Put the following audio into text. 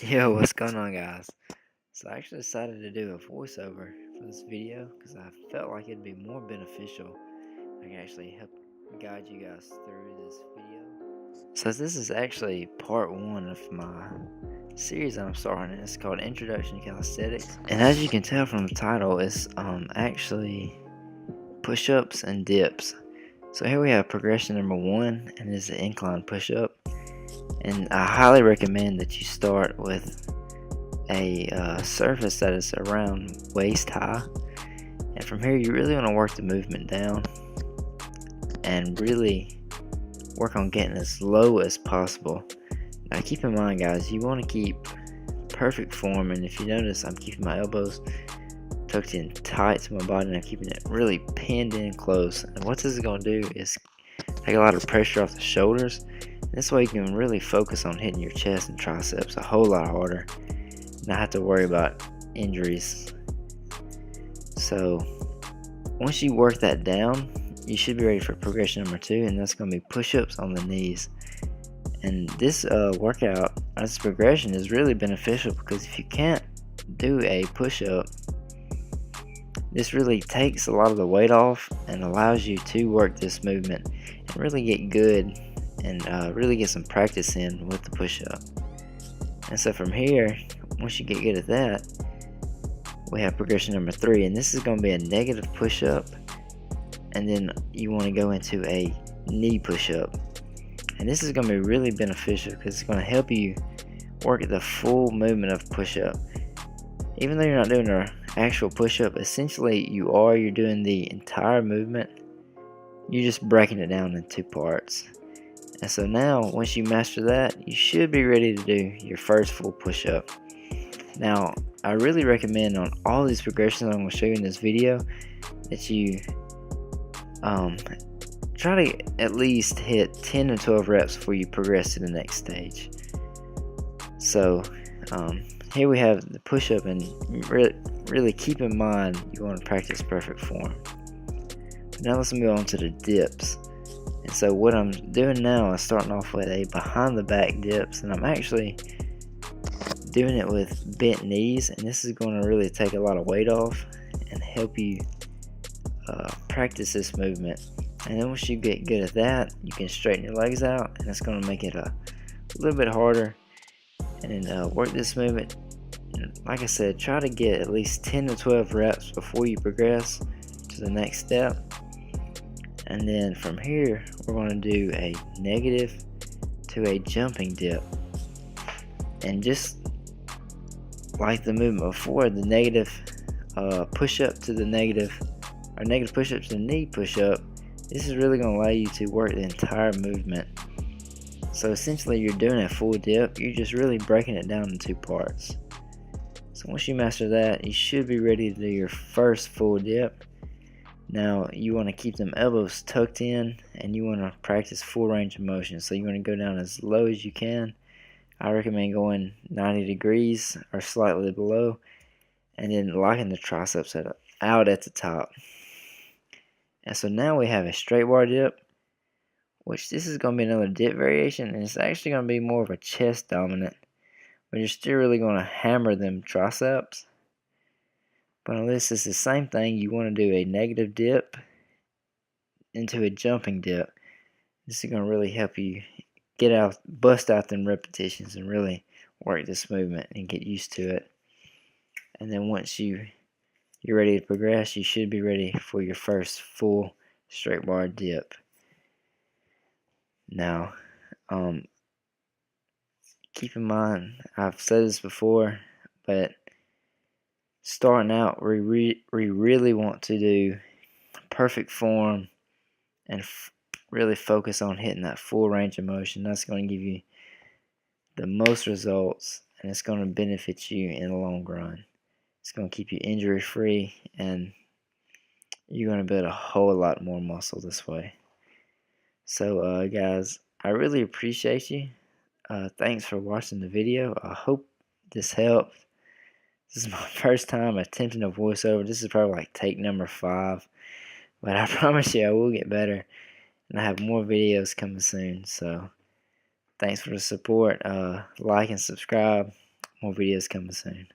Yo, what's going on, guys? So I actually decided to do a voiceover for this video because I felt like it'd be more beneficial. I can actually help guide you guys through this video. So this is actually part one of my series I'm starting. It's called Introduction to Calisthenics, and as you can tell from the title, it's actually push-ups and dips. So here we have progression number one, and it's an incline push-up. And I highly recommend that you start with a surface that is around waist high, and from here you really want to work the movement down and really work on getting as low as possible. Now keep in mind, guys, you want to keep perfect form, and if you notice, I'm keeping my elbows tucked in tight to my body and I'm keeping it really pinned in close. And what this is going to do is take a lot of pressure off the shoulders. This way you can really focus on hitting your chest and triceps a whole lot harder, not have to worry about injuries. So once you work that down, you should be ready for progression number two, and that's going to be push-ups on the knees. And this workout, this progression is really beneficial because if you can't do a push-up, this really takes a lot of the weight off and allows you to work this movement and really get good and really get some practice in with the push-up. And so from here, once you get good at that, we have progression number three, and this is going to be a negative push-up, and then you want to go into a knee push-up. And this is going to be really beneficial because it's going to help you work the full movement of push-up. Even though you're not doing an actual push-up, essentially you're doing the entire movement. You're just breaking it down in two parts. And so now, once you master that, you should be ready to do your first full push-up. Now, I really recommend on all these progressions I'm going to show you in this video that you try to at least hit 10 to 12 reps before you progress to the next stage. So here we have the push-up, and really keep in mind you want to practice perfect form. Now let's move on to the dips. And so what I'm doing now is starting off with a behind the back dips, and I'm actually doing it with bent knees, and this is going to really take a lot of weight off and help you practice this movement. And then once you get good at that, you can straighten your legs out, and it's going to make it a little bit harder. And then work this movement, and like I said, try to get at least 10 to 12 reps before you progress to the next step. And then from here, we're going to do a negative to a jumping dip. And just like the movement before, the negative push-up to the negative, or negative push-up to the knee push-up, this is really going to allow you to work the entire movement. So essentially you're doing a full dip, you're just really breaking it down in two parts. So once you master that, you should be ready to do your first full dip. Now you want to keep them elbows tucked in, and you want to practice full range of motion. So you want to go down as low as you can. I recommend going 90 degrees or slightly below, and then locking the triceps out at the top. And so now we have a straight bar dip, which this is going to be another dip variation, and it's actually going to be more of a chest dominant, but you're still really going to hammer them triceps. But on this, it's the same thing. You want to do a negative dip into a jumping dip. This is going to really help you bust out them repetitions and really work this movement and get used to it. And then once you're ready to progress, you should be ready for your first full straight bar dip. Now, keep in mind, I've said this before, but starting out, we really want to do perfect form and really focus on hitting that full range of motion. That's going to give you the most results, and it's going to benefit you in the long run. It's going to keep you injury free, and you're going to build a whole lot more muscle this way. So guys, I really appreciate you. Thanks for watching the video. I hope this helped. This is my first time attempting a voiceover. This is probably like take number 5, but I promise you I will get better, and I have more videos coming soon. So thanks for the support. Like and subscribe. More videos coming soon.